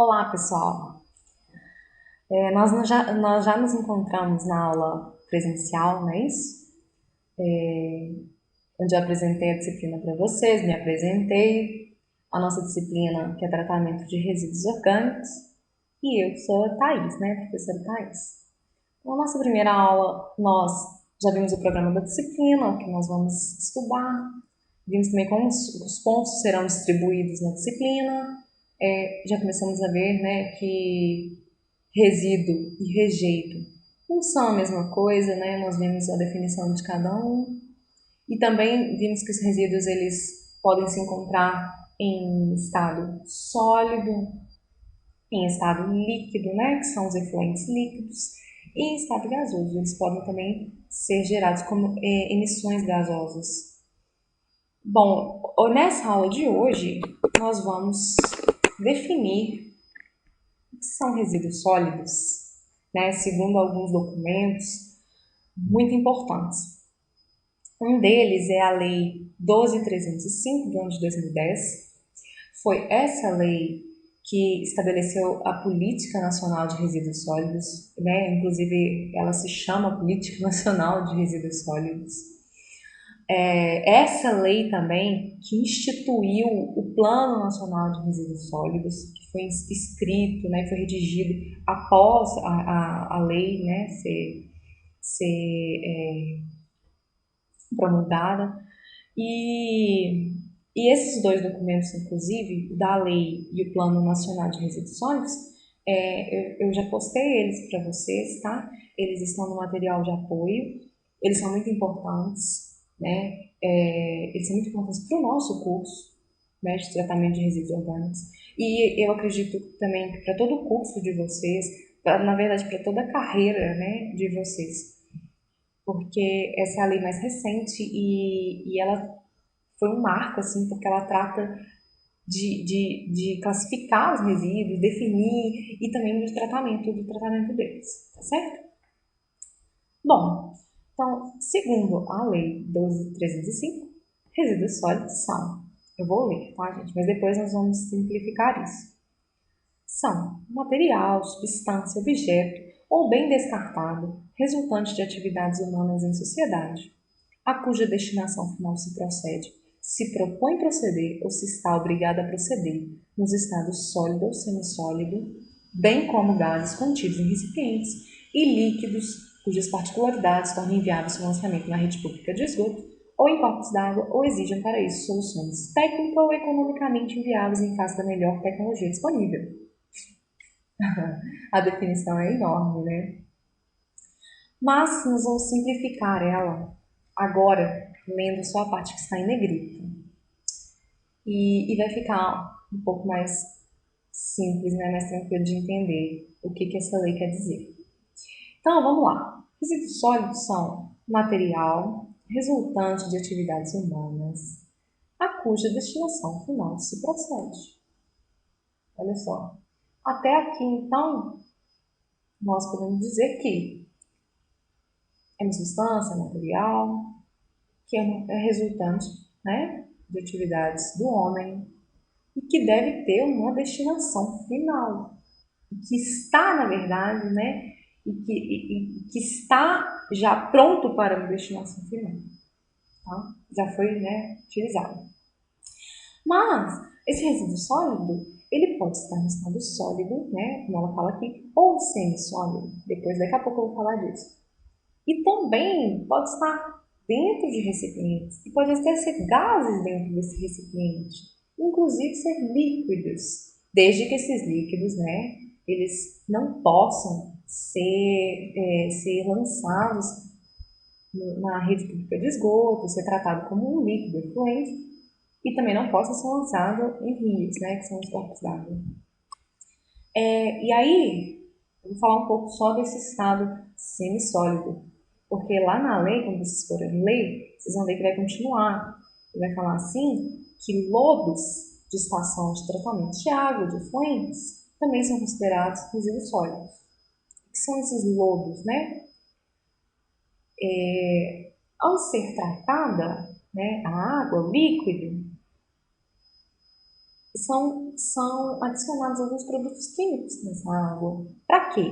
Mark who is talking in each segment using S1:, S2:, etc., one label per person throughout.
S1: Olá, pessoal. Nós já nos encontramos na aula presencial, não é isso? Onde eu apresentei a disciplina para vocês, me apresentei, a nossa disciplina que é tratamento de resíduos orgânicos, e eu sou a Thaís, né, professora Thaís. Na nossa primeira aula, nós já vimos o programa da disciplina, o que nós vamos estudar, vimos também como os pontos serão distribuídos na disciplina, já começamos a ver, né, que resíduo e rejeito não são a mesma coisa, né? Nós vimos a definição de cada um e também vimos que os resíduos eles podem se encontrar em estado sólido, em estado líquido, né? Que são os efluentes líquidos, e em estado gasoso. Eles podem também ser gerados como emissões gasosas. Bom, nessa aula de hoje nós vamos definir o que são resíduos sólidos, né, segundo alguns documentos muito importantes. Um deles é a Lei 12.305, do ano de 2010. Foi essa lei que estabeleceu a Política Nacional de Resíduos Sólidos, né? Inclusive ela se chama Política Nacional de Resíduos Sólidos. Essa lei também que instituiu o Plano Nacional de Resíduos Sólidos, que foi escrito, né, foi redigido após a lei, né, ser promulgada. E, e esses dois documentos, inclusive, da lei e o Plano Nacional de Resíduos Sólidos, eu já postei eles para vocês, tá? Eles estão no material de apoio, eles são muito importantes, né? Eles são muito importantes para o nosso curso, né, de tratamento de resíduos orgânicos. E eu acredito também que para todo o curso de vocês, na verdade, para toda a carreira, né, de vocês, porque essa é a lei mais recente e ela foi um marco, assim, porque ela trata de classificar os resíduos, definir e também do tratamento deles, tá certo? Bom, então, segundo a lei 12.305, resíduos sólidos são, eu vou ler, tá, gente? Mas depois nós vamos simplificar isso. São material, substância, objeto ou bem descartado, resultante de atividades humanas em sociedade, a cuja destinação final se procede, se propõe proceder ou se está obrigado a proceder, nos estados sólido ou semissólido, bem como gases contidos em recipientes e líquidos cujas particularidades tornem inviável seu lançamento na rede pública de esgoto ou em corpos d'água ou exijam para isso soluções técnicas ou economicamente inviáveis em face da melhor tecnologia disponível. A definição é enorme, né? Mas nós vamos simplificar ela agora, lendo só a parte que está em negrito. E vai ficar um pouco mais simples, né? Mais tranquilo de entender o que essa lei quer dizer. Então, vamos lá. Resíduos sólidos são material resultante de atividades humanas, a cuja destinação final se procede. Olha só. Até aqui, então, nós podemos dizer que é uma substância, material, que é resultante, né, de atividades do homem e que deve ter uma destinação final, que está, na verdade, né, e que está já pronto para uma destinação final, tá? Já foi, né, utilizado. Mas esse resíduo sólido, ele pode estar no estado sólido, né, como ela fala aqui, ou semissólido. Depois, daqui a pouco eu vou falar disso. E também pode estar dentro de recipientes, e pode até ser gases dentro desse recipiente, inclusive ser líquidos, desde que esses líquidos, né, eles não possam ser lançados na rede pública de esgoto, ser tratado como um líquido efluente, e também não possam ser lançados em rios, né, que são os corpos d'água. E aí, eu vou falar um pouco só desse estado semissólido, porque lá na lei, quando vocês forem ler, vocês vão ver que vai continuar. Ele vai falar assim que lodos de estação de tratamento de água, de efluentes, também são considerados resíduos sólidos. O que são esses lodos, né? Ao ser tratada, né, a água, o líquido, são adicionados alguns produtos químicos nessa água. Para quê?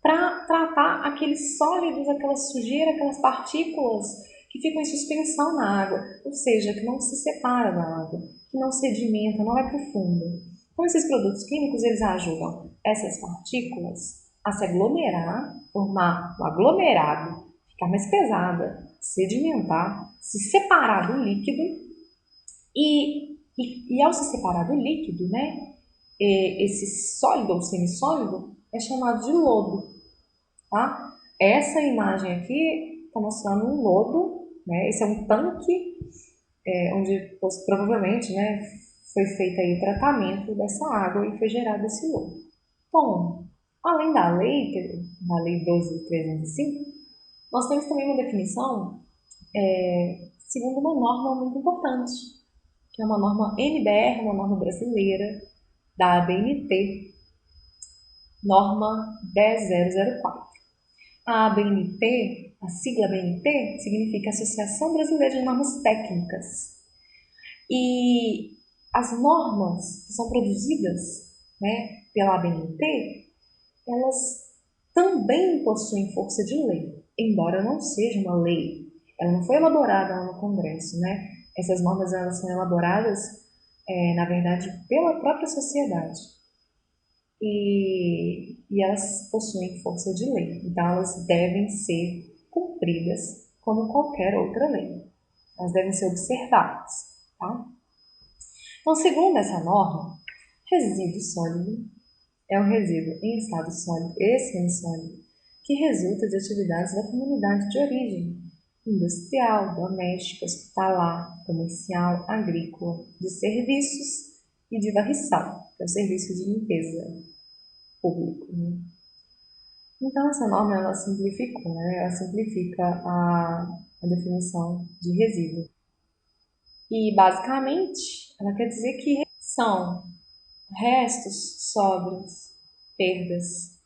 S1: Para tratar aqueles sólidos, aquela sujeira, aquelas partículas que ficam em suspensão na água, ou seja, que não se separa da água, que não sedimenta, não é profundo. Então, esses produtos químicos, eles ajudam essas partículas a se aglomerar, formar o aglomerado, ficar mais pesada, sedimentar, se separar do líquido e ao se separar do líquido, né, esse sólido ou semissólido é chamado de lodo, tá? Essa imagem aqui está mostrando um lodo, né? Esse é um tanque onde provavelmente, né, foi feito aí o tratamento dessa água e foi gerado esse lodo. Bom, além da lei 12.305, nós temos também uma definição segundo uma norma muito importante, que é uma norma NBR, uma norma brasileira da ABNT, norma 10004. A ABNT, a sigla ABNT, significa Associação Brasileira de Normas Técnicas. E as normas que são produzidas, né, pela ABNT, elas também possuem força de lei, embora não seja uma lei. Ela não foi elaborada lá no Congresso, né? Essas normas elas são elaboradas, na verdade, pela própria sociedade. E elas possuem força de lei. Então, elas devem ser cumpridas como qualquer outra lei. Elas devem ser observadas, tá? Então, segundo essa norma, resíduo sólido é um resíduo em estado sólido e semissólido que resulta de atividades da comunidade de origem industrial, doméstica, hospitalar, comercial, agrícola, de serviços e de varrição, que é o serviço de limpeza público. Né? Então, essa norma ela simplificou, né? Ela simplifica a definição de resíduo. E, basicamente, ela quer dizer que são restos, sobras, perdas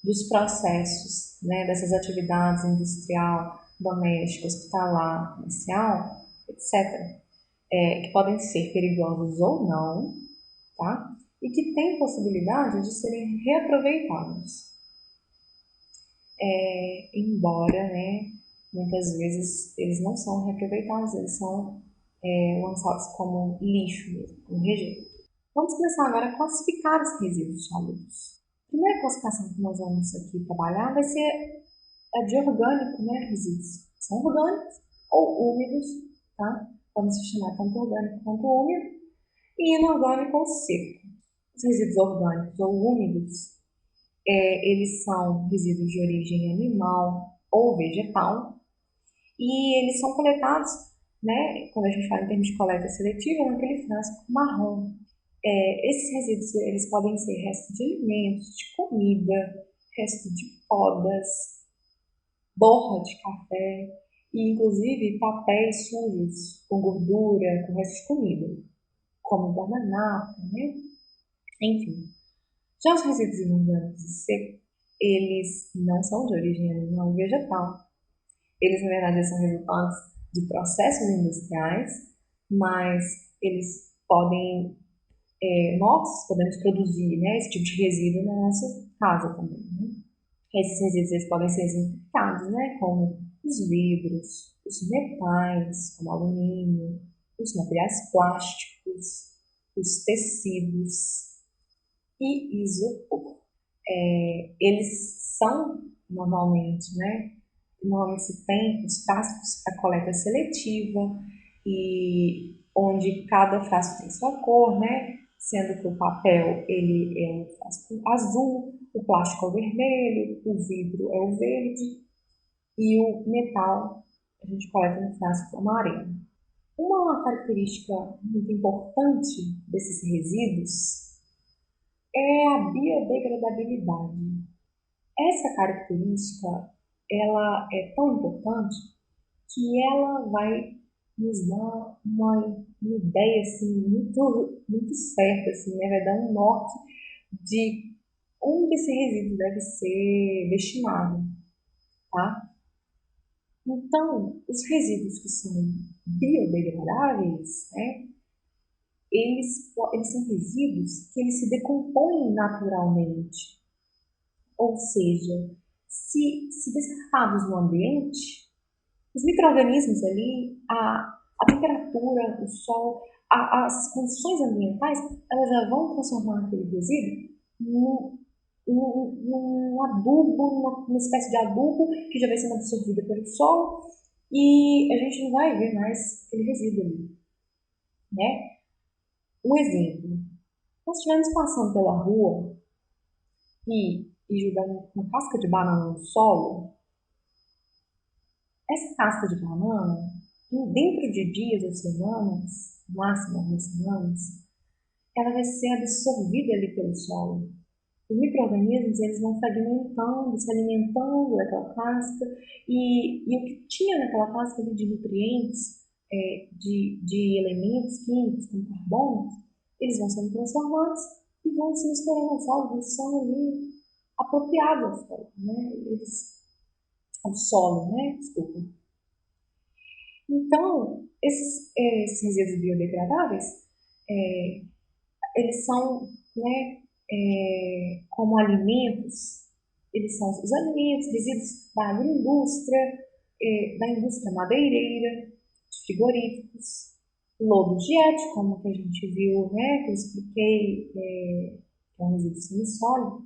S1: dos processos, né, dessas atividades industrial, doméstica, hospitalar, comercial, etc., que podem ser perigosos ou não, tá? E que têm possibilidade de serem reaproveitados. Embora, né, muitas vezes eles não são reaproveitados, eles são lançados como lixo mesmo, como rejeito. Vamos começar agora a classificar os resíduos sólidos. A primeira classificação que nós vamos aqui trabalhar vai ser a de orgânico, né, resíduos. São orgânicos ou úmidos, tá? Podem se chamar tanto orgânico quanto úmido. E inorgânico ou seco. Os resíduos orgânicos ou úmidos, eles são resíduos de origem animal ou vegetal. E eles são coletados, né, quando a gente fala em termos de coleta seletiva, naquele frasco marrom. Esses resíduos eles podem ser resto de alimentos, de comida, resto de podas, borra de café e, inclusive, papéis sujos com gordura, com resto de comida, como guardanapo, né? Enfim. Já os resíduos inorgânicos e secos, eles não são de origem animal e vegetal. Eles, na verdade, são resultados de processos industriais, mas eles podem nós podemos produzir, né, esse tipo de resíduo na nossa casa também. Né? Esses resíduos eles podem ser exemplificados, né, como os vidros, os metais, como alumínio, os materiais plásticos, os tecidos e isopor. Eles são normalmente, né, normalmente se tem os frascos para coleta seletiva e onde cada frasco tem sua cor, né? Sendo que o papel ele é um frasco azul, o plástico é o vermelho, o vidro é o verde e o metal a gente coleta no frasco amarelo. Uma característica muito importante desses resíduos é a biodegradabilidade. Essa característica ela é tão importante que ela vai nos dar uma ideia assim, muito certa, assim, né? Vai dar um norte de onde esse resíduo deve ser destinado, tá? Então, os resíduos que são biodegradáveis, né, eles são resíduos que eles se decompõem naturalmente. Ou seja, se descartados no ambiente, os micro-organismos ali, a temperatura, o sol, as condições ambientais, elas já vão transformar aquele resíduo num adubo, numa espécie de adubo que já vai sendo absorvido pelo solo e a gente não vai ver mais aquele resíduo ali, né? Um exemplo, nós estivermos passando pela rua e jogando uma casca de banana no solo, essa casca de banana, dentro de dias ou semanas, no máximo algumas semanas, ela vai ser absorvida ali pelo solo. Os micro-organismos, eles vão fragmentando, se alimentando daquela casca, e o que tinha naquela casca ali de nutrientes, de elementos químicos, como carbono, eles vão sendo transformados e vão se misturando ao solo, eles são ali apropriados ao solo, né? Ao solo, né? Desculpa. Então, esses resíduos biodegradáveis, é, eles são, né, como alimentos, eles são os alimentos, resíduos da agroindústria, da indústria madeireira, de frigoríficos, lodo de ético, como que a gente viu, né, que eu expliquei, que é um resíduo semissólido,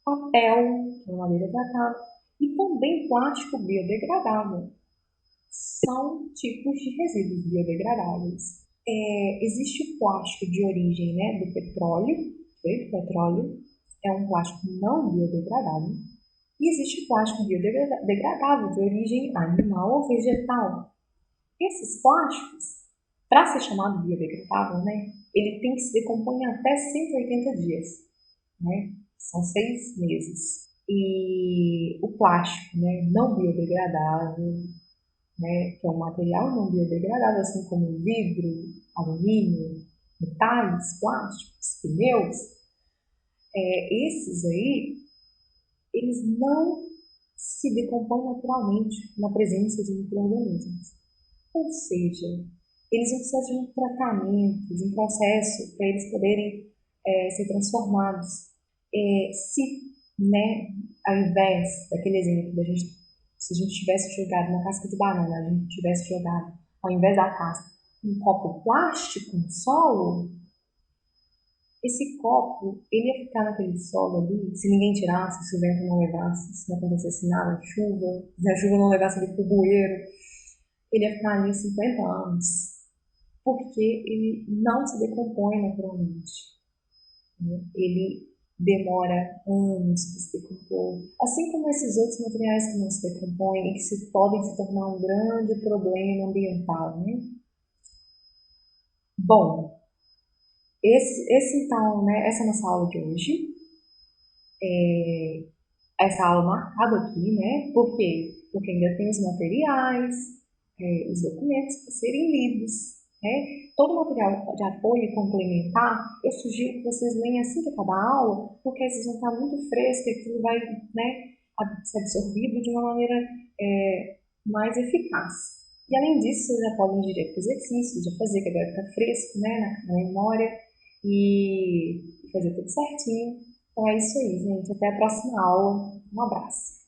S1: papel, que é madeira tratada, e também plástico biodegradável. São tipos de resíduos biodegradáveis. Existe o plástico de origem, né, do petróleo, feito petróleo, é um plástico não biodegradável. E existe o plástico biodegradável de origem animal ou vegetal. Esses plásticos, para ser chamado biodegradável, né, ele tem que se decompor em até 180 dias, né, são 6 meses. E o plástico, né, não biodegradável, né, que é um material não biodegradável, assim como vidro, alumínio, metais, plásticos, pneus, esses aí, eles não se decompõem naturalmente na presença de micro-organismos. Ou seja, eles vão precisar de um tratamento, de um processo para eles poderem ser transformados. Se, né, ao invés daquele exemplo da gente, se a gente tivesse jogado uma casca de banana, a gente tivesse jogado, ao invés da casca, um copo plástico no solo, esse copo, ele ia ficar naquele solo ali, se ninguém tirasse, se o vento não levasse, se não acontecesse nada, chuva, se a chuva não levasse ele pro bueiro, ele ia ficar ali 50 anos, porque ele não se decompõe naturalmente, né? Ele demora anos para se decompor, assim como esses outros materiais que não se decompõem e que podem se tornar um grande problema ambiental, né? Bom, então, né, essa é a nossa aula de hoje. Essa aula marcada aqui, né? Por quê? Porque ainda tem os materiais, os documentos para serem lidos, né? Todo material de apoio complementar, eu sugiro que vocês leiam assim que acabar a aula, porque aí vocês vão estar muito frescos e aquilo vai, né, ser absorvido de uma maneira mais eficaz. E além disso, vocês já podem ir direto para o exercício, já fazer, que agora fica fresco, né, na memória, e fazer tudo certinho. Então é isso aí, gente. Até a próxima aula. Um abraço.